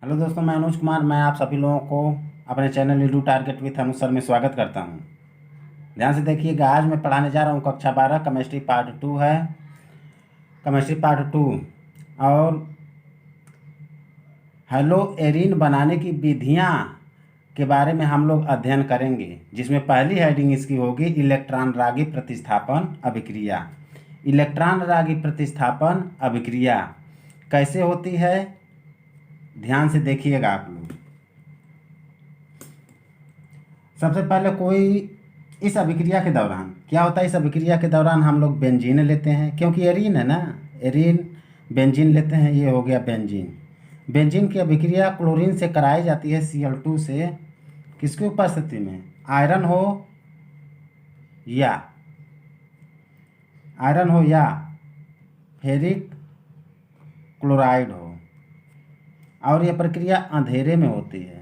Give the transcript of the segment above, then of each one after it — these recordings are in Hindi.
हेलो दोस्तों, मैं अनुज कुमार। मैं आप सभी लोगों को अपने channel Edu target with Anuj sir में स्वागत करता हूं। ध्यान से देखिएगा, आज मैं पढ़ाने जा रहा हूं कक्षा 12 केमिस्ट्री पार्ट 2 है। केमिस्ट्री पार्ट 2 और हेलो एरीन बनाने की विधियां के बारे में हम लोग अध्ययन करेंगे, जिसमें पहली हेडिंग इसकी होगी इलेक्ट्रॉन रागी प्रतिस्थापन अभिक्रिया। इलेक्ट्रॉन रागी प्रतिस्थापन अभिक्रिया कैसे होती है, ध्यान से देखिएगा आप लोग। सबसे पहले कोई इस अभिक्रिया के दौरान क्या होता है, इस अभिक्रिया के दौरान हम लोग बेंजीन लेते हैं, क्योंकि एरीन है ना, एरीन बेंजीन लेते हैं। ये हो गया बेंजीन। बेंजीन की अभिक्रिया क्लोरीन से कराई जाती है Cl2 से, किसकी उपस्थिति में, आयरन हो या फेरिक क्लोराइड हो, और यह प्रक्रिया अंधेरे में होती है,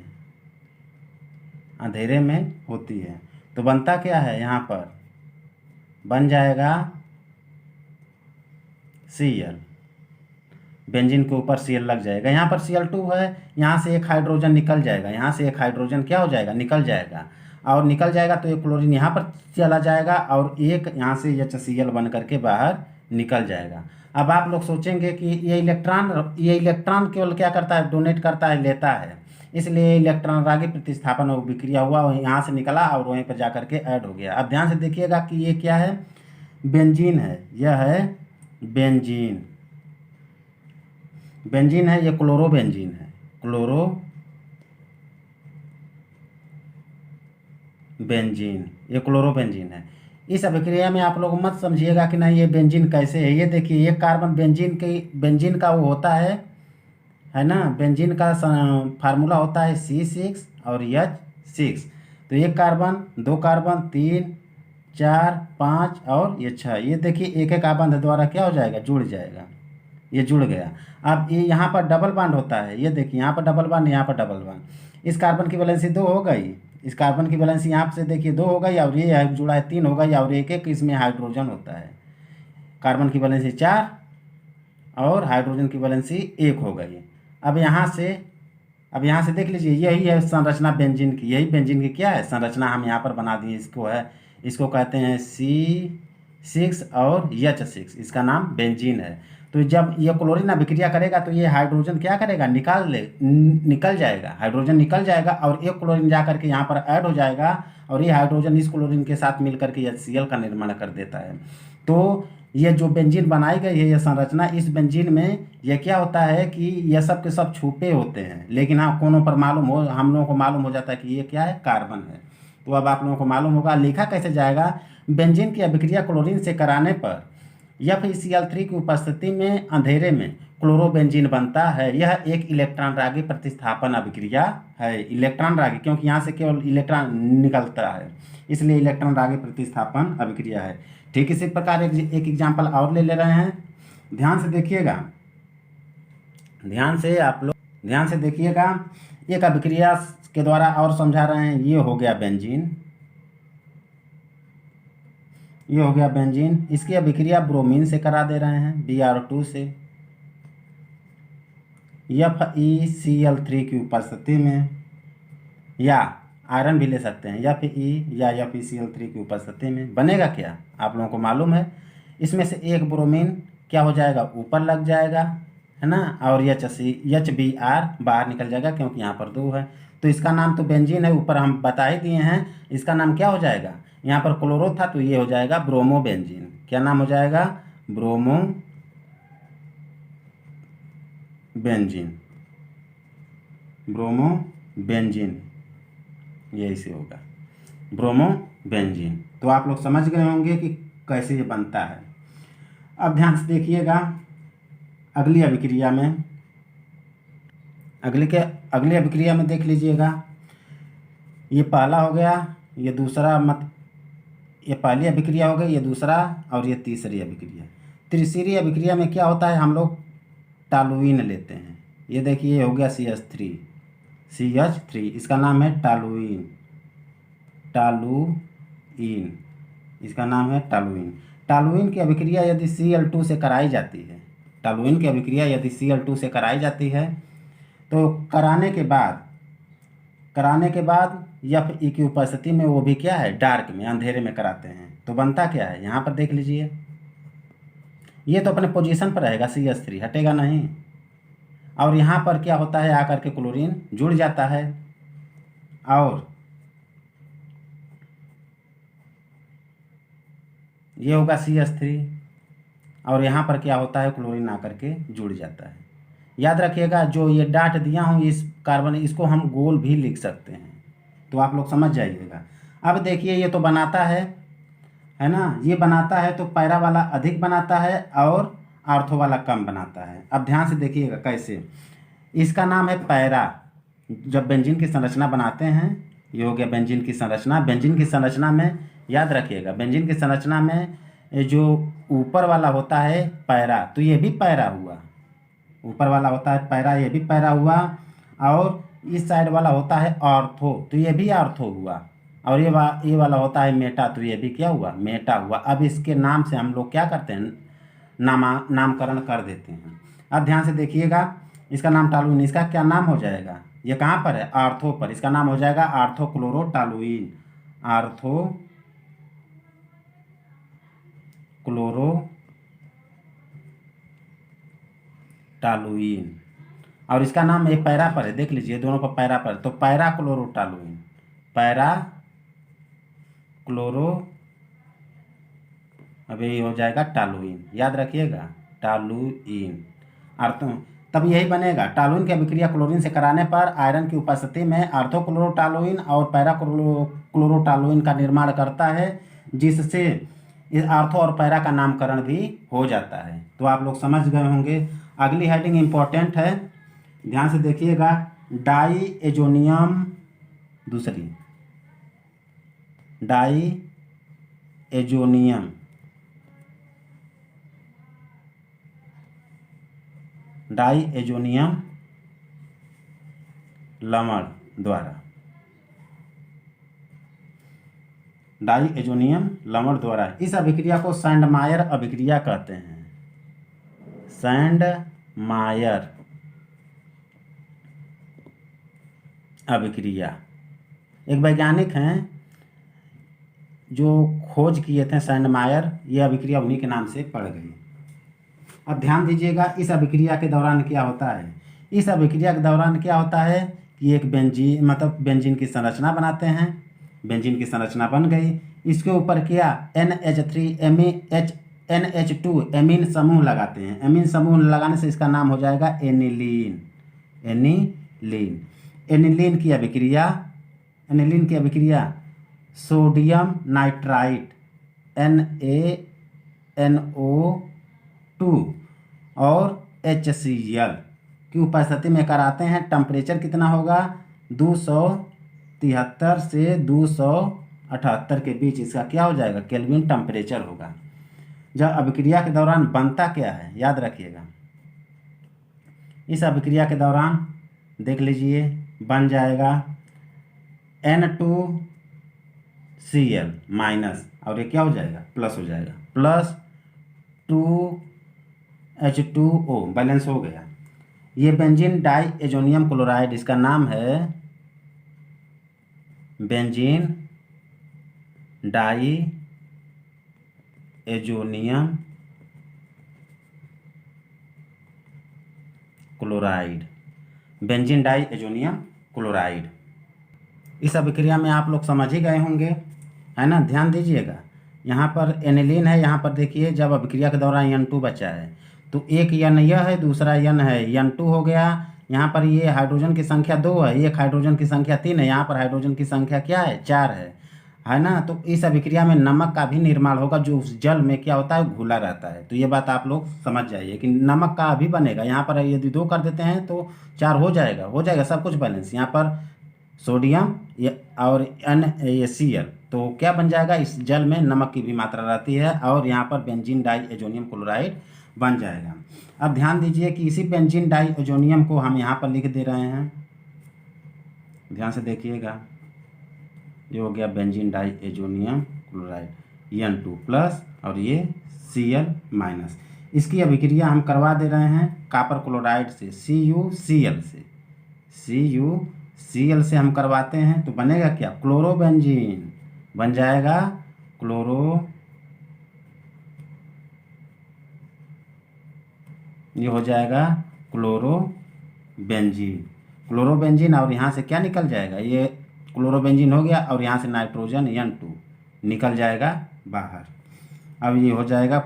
अंधेरे में होती है। तो बनता क्या है, यहाँ पर बन जाएगा Cl, बेंजीन के ऊपर Cl लग जाएगा। यहाँ पर Cl2 है, यहाँ से एक हाइड्रोजन निकल जाएगा, यहाँ से एक हाइड्रोजन क्या हो जाएगा, निकल जाएगा। और निकल जाएगा तो एक क्लोरीन यहाँ पर चला जाएगा और एक यहाँ से HCl बन करके बाहर निकल जाएगा। अब आप लोग सोचेंगे कि ये इलेक्ट्रॉन केवल क्या करता है, डोनेट करता है, लेता है। इसलिए इलेक्ट्रॉन रागी प्रतिस्थापन और विक्रिया हुआ, यहाँ से निकला और वहीं पर जा करके ऐड हो गया। अब ध्यान से देखिएगा कि ये क्या है, बेंजीन है, यह है बेंजीन। बेंजीन है, ये क्लोरोबेंजीन है, बेंजीन, ये क्लोरोबेंजीन है। इस अभिक्रिया में आप लोग मत समझिएगा कि नहीं ये बेंजीन कैसे है। ये देखिए, ये कार्बन बेंजीन का वो होता है ना, बेंजीन का फार्मूला होता है C6 और H6। तो एक कार्बन, दो कार्बन, 3, 4, 5 और ये 6। ये देखिए एक एक आबंध द्वारा क्या हो जाएगा, जुड़ जाएगा, ये जुड़ गया। अब ये यहाँ पर डबल बॉन्ड होता है, ये देखिए यहाँ पर डबल बॉन्ड, यहाँ पर डबल बॉन्ड। इस कार्बन की वैलेंसी 2 हो गई, इस कार्बन की वैलेंसी यहाँ से देखिए 2 हो गई, और ये जुड़ा है 3 हो गई, और एक एक इसमें हाइड्रोजन होता है। कार्बन की वैलेंसी 4 और हाइड्रोजन की वैलेंसी 1 हो गई। अब यहाँ से देख लीजिए, यही है संरचना बेंजीन की। यही बेंजीन की क्या है संरचना, हम यहाँ पर बना दिए। इसको कहते हैं C6 और H6, इसका नाम बेंजीन है। तो जब ये क्लोरीन अभिक्रिया करेगा तो ये हाइड्रोजन क्या करेगा, निकल जाएगा, हाइड्रोजन निकल जाएगा, और एक क्लोरीन जा करके यहाँ पर ऐड हो जाएगा, और ये हाइड्रोजन इस क्लोरीन के साथ मिल करके HCl का निर्माण कर देता है। तो ये जो बेंजीन बनाई गई है, ये संरचना, इस बेंजीन में ये क्या होता है कि ये सब के सब छुपे होते हैं, लेकिन हाँ कोनों पर हम लोगों को मालूम हो जाता है कि ये क्या है, कार्बन है। तो अब आप लोगों को मालूम होगा लिखा कैसे जाएगा। बेंजीन की अभिक्रिया क्लोरीन से कराने पर FeCl3 की उपस्थिति में अंधेरे में क्लोरोबेंजीन बनता है। यह एक इलेक्ट्रॉन रागी प्रतिस्थापन अभिक्रिया है। इलेक्ट्रॉन रागी क्योंकि यहाँ से केवल इलेक्ट्रॉन निकलता है, इसलिए इलेक्ट्रॉन रागी प्रतिस्थापन अभिक्रिया है। ठीक इसी प्रकार एक एग्जाम्पल और ले रहे हैं, ध्यान से देखिएगा। ध्यान से देखिएगा, एक अभिक्रिया के द्वारा और समझा रहे हैं। ये हो गया बेंजीन, ये हो गया बेंजीन। इसकी अभिक्रिया ब्रोमीन से करा दे रहे हैं, Br2 से, FeCl3 की उपस्थिति में, या आयरन भी ले सकते हैं, Fe या FeCl3 की उपस्थिति में। बनेगा क्या, आप लोगों को मालूम है, इसमें से एक ब्रोमीन क्या हो जाएगा, ऊपर लग जाएगा, है ना, और HBr बाहर निकल जाएगा, क्योंकि यहाँ पर 2 है। तो इसका नाम तो बेंजीन है, ऊपर हम बता ही दिए हैं। इसका नाम क्या हो जाएगा, यहाँ पर क्लोरो था तो ये हो जाएगा ब्रोमो बेंजीन। क्या नाम हो जाएगा, ब्रोमो बेंजीन, ब्रोमो बेंजीन, यही से होगा ब्रोमो बेंजीन। तो आप लोग समझ गए होंगे कि कैसे ये बनता है। अब ध्यान से देखिएगा, अगली अभिक्रिया में देख लीजिएगा। ये पहला हो गया, ये दूसरा, ये पहली अभिक्रिया हो गई, ये दूसरा, और ये तीसरी अभिक्रिया। तीसरी अभिक्रिया में क्या होता है, हम लोग टॉलुइन लेते हैं। ये देखिए, ये हो गया CH3, इसका नाम है टॉलुइन, इसका नाम है टॉलुइन। टॉलुइन की अभिक्रिया यदि Cl2 से कराई जाती है, टॉलुइन की अभिक्रिया यदि Cl2 से कराई जाती है तो कराने के बाद Fe की उपस्थिति में वो भी क्या है, डार्क में, अंधेरे में कराते हैं, तो बनता क्या है, यहाँ पर देख लीजिए, ये तो अपने पोजीशन पर रहेगा, CH3 हटेगा नहीं, और यहाँ पर क्या होता है, आकर के क्लोरीन जुड़ जाता है, और ये होगा CH3, और यहाँ पर क्या होता है, क्लोरीन आकर के जुड़ जाता है। याद रखिएगा, जो ये डाट दिया हूँ इस कार्बन, इसको हम गोल भी लिख सकते हैं, तो आप लोग समझ जाइएगा। अब देखिए, ये तो बनाता है ना, ये बनाता है तो पैरा वाला अधिक बनाता है और आर्थो वाला कम बनाता है। अब ध्यान से देखिएगा कैसे, इसका नाम है पैरा। जब बेंजीन की संरचना बनाते हैं, ये हो गया बेंजीन की संरचना। बेंजीन की संरचना में याद रखिएगा, बेंजीन की संरचना में जो ऊपर वाला होता है पैरा, तो ये भी पैरा हुआ, ऊपर वाला होता है पैरा, ये भी पैरा हुआ, और इस साइड वाला होता है ऑर्थो, तो ये भी ऑर्थो हुआ, और ये वाला होता है मेटा, तो ये भी क्या हुआ, मेटा हुआ। अब इसके नाम से हम लोग क्या करते हैं, नामकरण कर देते हैं। अब ध्यान से देखिएगा, इसका नाम टालुइन, इसका क्या नाम हो जाएगा, ये कहाँ पर है, आर्थो पर, इसका नाम हो जाएगा आर्थोक्लोरोटालुइन, आर्थोक्लोरोटालुइन। और इसका नाम एक पैरा पर है, देख लीजिए दोनों पर पैरा पर, तो पैरा क्लोरोटालुइन, पैरा क्लोरो, अब ये हो जाएगा टालुइन, याद रखिएगा टालुइन। आर्थो, तब यही बनेगा, टालुइन की अभिक्रिया क्लोरीन से कराने पर आयरन की उपस्थिति में आर्थोक्लोरोटालुइन और पैरा क्लोरोटालुइन का निर्माण करता है, जिससे इस आर्थो और पैरा का नामकरण भी हो जाता है। तो आप लोग समझ गए होंगे। अगली हेडिंग इंपॉर्टेंट है, ध्यान से देखिएगा, डाई एजोनियम, दूसरी डाई एजोनियम, डाई एजोनियम लवण द्वारा, डाई एजोनियम लवण द्वारा इस अभिक्रिया को सैंडमायर अभिक्रिया कहते हैं, सैंडमायर अभिक्रिया। एक वैज्ञानिक हैं जो खोज किए थे सैंडमायर, ये अभिक्रिया उन्हीं के नाम से पड़ गई। अब ध्यान दीजिएगा, इस अभिक्रिया के दौरान क्या होता है, इस अभिक्रिया के दौरान क्या होता है कि एक बेंजीन, मतलब बेंजीन की संरचना बनाते हैं, बेंजीन की संरचना बन गई, इसके ऊपर क्या NH2 एमीन समूह लगाते हैं। एमीन समूह लगाने से इसका नाम हो जाएगा एनिलीन, एनिलीन की अभिक्रिया सोडियम नाइट्राइट NaNO2 और HCl की उपस्थिति में कराते हैं। टेम्परेचर कितना होगा, 273 से 278 के बीच इसका क्या हो जाएगा, केल्विन टेम्परेचर होगा। जब अभिक्रिया के दौरान बनता क्या है, याद रखिएगा, इस अभिक्रिया के दौरान देख लीजिए बन जाएगा N2Cl माइनस, और ये क्या हो जाएगा, प्लस हो जाएगा, प्लस 2H2O, बैलेंस हो गया। ये बेंजीन डाई एजोनियम क्लोराइड, इसका नाम है benzene diazonium chloride, benzene diazonium chloride. इस अभिक्रिया में आप लोग समझ ही गए होंगे, है ना। ध्यान दीजिएगा, यहाँ पर एनिलीन है, यहाँ पर देखिए जब अभिक्रिया के दौरान N2 बचा है, तो एक N यह है, दूसरा N है, N2 हो गया। यहाँ पर ये हाइड्रोजन की संख्या 2 है, एक हाइड्रोजन की संख्या 3 है, यहाँ पर हाइड्रोजन की संख्या क्या है, 4 है ना। तो इस अभिक्रिया में नमक का भी निर्माण होगा, जो उस जल में क्या होता है, घुला रहता है। तो ये बात आप लोग समझ जाइए कि नमक का भी बनेगा। यहाँ पर यदि 2 कर देते हैं तो 4 हो जाएगा सब कुछ बैलेंस। यहाँ पर सोडियम और NaCl, तो क्या बन जाएगा, इस जल में नमक की भी मात्रा रहती है, और यहाँ पर बेंजीन डाई एजोनियम क्लोराइड बन जाएगा। अब ध्यान दीजिए कि इसी बेंजीन डाई एजोनियम को हम यहाँ पर लिख दे रहे हैं, ध्यान से देखिएगा, ये हो गया benzene diazonium chloride N2 plus और ये Cl माइनस। इसकी अभिक्रिया हम करवा दे रहे हैं कॉपर क्लोराइड से, CuCl से, CuCl से हम करवाते हैं तो बनेगा क्या, क्लोरोबेंजीन बन जाएगा, ये हो जाएगा क्लोरोबेंजीन। और यहाँ से क्या निकल जाएगा, ये क्लोरोबेंजीन हो गया और यहाँ से नाइट्रोजन N2 निकल जाएगा बाहर। अब ये हो जाएगा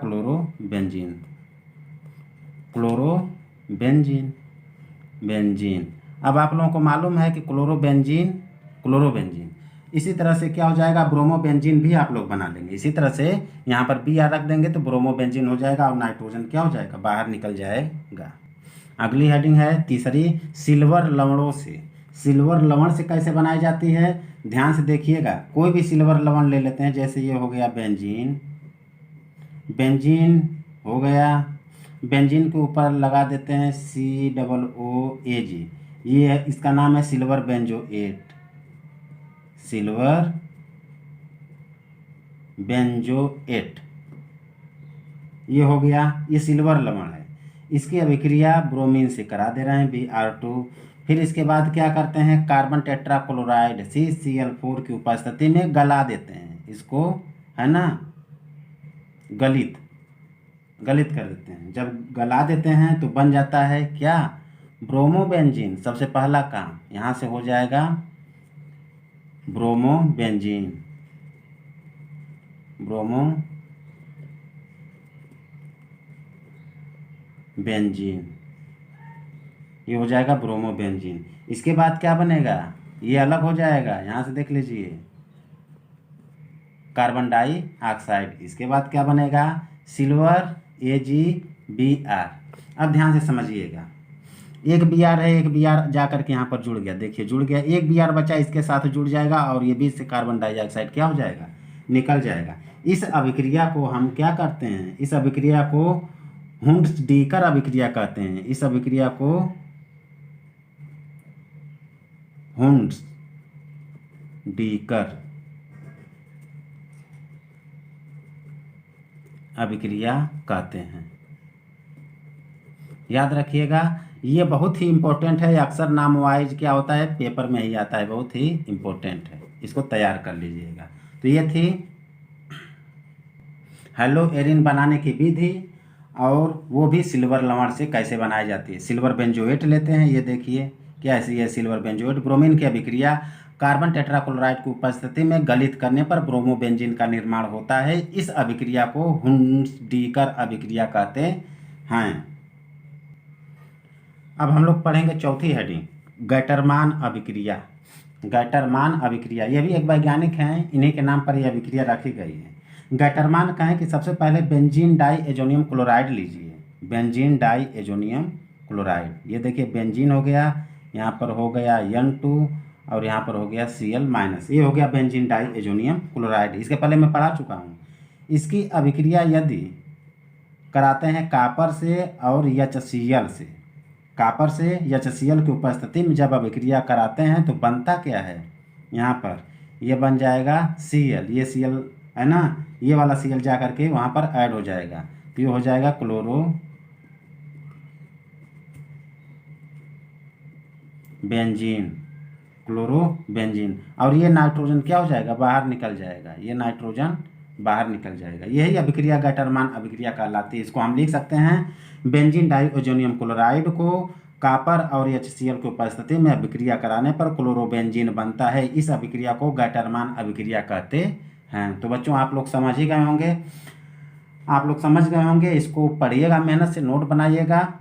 बेंजीन। अब आप लोगों को मालूम है कि क्लोरोबेंजीन इसी तरह से क्या हो जाएगा, ब्रोमोबेंजीन भी आप लोग बना लेंगे। इसी तरह से यहाँ पर Br रख देंगे तो ब्रोमोबेंजीन हो जाएगा और नाइट्रोजन क्या हो जाएगा, बाहर निकल जाएगा। अगली हेडिंग है तीसरी, सिल्वर लवणों से। सिल्वर लवण से कैसे बनाई जाती है, ध्यान से देखिएगा। कोई भी सिल्वर लवण ले लेते हैं, जैसे ये हो गया बेंजीन हो गया। बेंजीन के ऊपर लगा देते हैं COOAG, ये है, इसका नाम है सिल्वर बेंजोएट। ये हो गया, ये सिल्वर लवण है। इसकी अभिक्रिया ब्रोमीन से करा दे रहे हैं Br2। फिर इसके बाद क्या करते हैं, कार्बन टेट्राक्लोराइड CCl4 की उपस्थिति में गला देते हैं इसको, है ना, गलित कर देते हैं। जब गला देते हैं तो बन जाता है क्या, ब्रोमोबेंजीन। सबसे पहला काम यहाँ से हो जाएगा ब्रोमोबेंजीन, ये हो जाएगा ब्रोमोबेंजीन। इसके बाद क्या बनेगा, ये अलग हो जाएगा, यहाँ से देख लीजिए, कार्बन डाइऑक्साइड। इसके बाद क्या बनेगा, सिल्वर AgBr। अब ध्यान से समझिएगा, एक Br है, एक Br जा करके यहाँ पर जुड़ गया, देखिए जुड़ गया, एक Br बचा, इसके साथ जुड़ जाएगा और ये बीच से कार्बन डाइऑक्साइड क्या हो जाएगा, निकल जाएगा। इस अभिक्रिया को हम क्या करते हैं, इस अभिक्रिया को हुंड्स-डीकर अभिक्रिया कहते हैं। इस अभिक्रिया को हुंड्स-डीकर अभिक्रिया कहते हैं। याद रखिएगा, ये बहुत ही इम्पोर्टेंट है, अक्सर नाम वाइज क्या होता है, पेपर में ही आता है, बहुत ही इम्पोर्टेंट है, इसको तैयार कर लीजिएगा। तो ये थी हेलो एरिन बनाने की विधि, और वो भी सिल्वर लवण से कैसे बनाई जाती है। सिल्वर बेंजोएट लेते हैं, ये देखिए क्या ऐसी है, सिल्वर बेंजोएट। ब्रोमीन की अभिक्रिया कार्बन टेट्राक्लोराइड की उपस्थिति में गलित करने पर ब्रोमोबेंजीन का निर्माण होता है। इस अभिक्रिया को हुंड्स-डीकर अभिक्रिया कहते हैं। अब हम लोग पढ़ेंगे चौथी हेडिंग, गैटरमान अभिक्रिया। ये भी एक वैज्ञानिक हैं, इन्हीं के नाम पर यह अभिक्रिया रखी गई है। गैटरमान कहें कि सबसे पहले बेंजीन डाईएजोनियम क्लोराइड लीजिए, बेंजीन डाईएजोनियम क्लोराइड। ये देखिए बेंजीन हो गया, यहाँ पर हो गया N2 और यहाँ पर हो गया Cl-, ये हो गया बेंजीन डाईएजोनियम क्लोराइड। इसके पहले मैं पढ़ा चुका हूँ। इसकी अभिक्रिया यदि कराते हैं कॉपर से और HCl से, कॉपर से HCl की उपस्थिति में जब अभिक्रिया कराते हैं तो बनता क्या है, यहाँ पर ये बन जाएगा Cl, ये Cl है ना, ये वाला Cl जा करके वहाँ पर ऐड हो जाएगा, तो ये हो जाएगा क्लोरोबेंजीन। और ये नाइट्रोजन क्या हो जाएगा, बाहर निकल जाएगा, ये नाइट्रोजन बाहर निकल जाएगा। यही अभिक्रिया गैटरमान अभिक्रिया कहलाती है। इसको हम लिख सकते हैं, बेंजीन डाईएजोनियम क्लोराइड को कॉपर और HCl की उपस्थिति में अभिक्रिया कराने पर क्लोरोबेंजीन बनता है। इस अभिक्रिया को गैटरमान अभिक्रिया कहते हैं। तो बच्चों आप लोग समझ गए होंगे, इसको पढ़िएगा, मेहनत से नोट बनाइएगा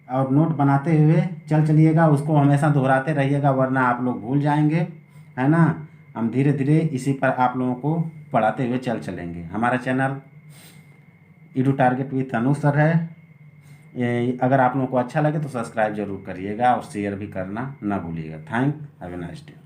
और नोट बनाते हुए चलिएगा, उसको हमेशा दोहराते रहिएगा, वरना आप लोग भूल जाएंगे, है ना। हम धीरे धीरे इसी पर आप लोगों को पढ़ाते हुए चलेंगे। हमारा channel EduTarget with Anu sir है। अगर आप लोगों को अच्छा लगे तो सब्सक्राइब जरूर करिएगा और शेयर भी करना ना भूलिएगा। Have a nice day.